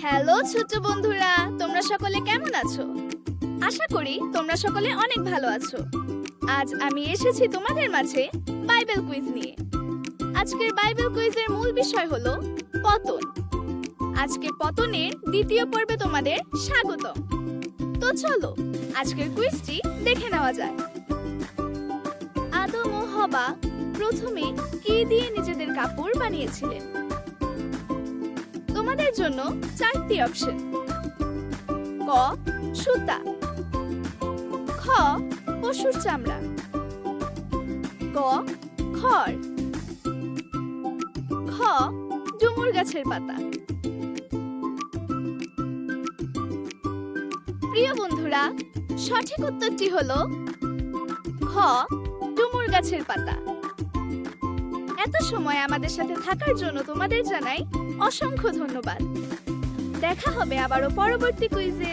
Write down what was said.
Hello ছোট্ট বন্ধুরা, তোমরা সকলে কেমন আছো? আশা করি তোমরা সকলে অনেক ভালো আছো। আজ আমি এসেছি তোমাদের মাঝে বাইবেল কুইজ নিয়ে। আজকের বাইবেল কুইজের মূল বিষয় হলো পতন। আজকের পতনের দ্বিতীয় পর্বে তোমাদের স্বাগতম। তো চলো আজকের কুইজটি দেখে নেওয়া যায়। আদম ও হবা প্রথমে কি দিয়ে নিজেদের কাপড় বানিয়েছিলেন? তোমাদের জন্য 4টি অপশন। ক সুতা, খ পশুর চামড়া, গ খড়, খ ডুমুর গাছের পাতা। প্রিয় বন্ধুরা, সঠিক উত্তরটি হলো খ ডুমুর গাছের পাতা। এত সময় আমাদের সাথে থাকার জন্য তোমাদের জানাই অসংখ্য ধন্যবাদ। দেখা হবে আবারও পরবর্তী কুইজে।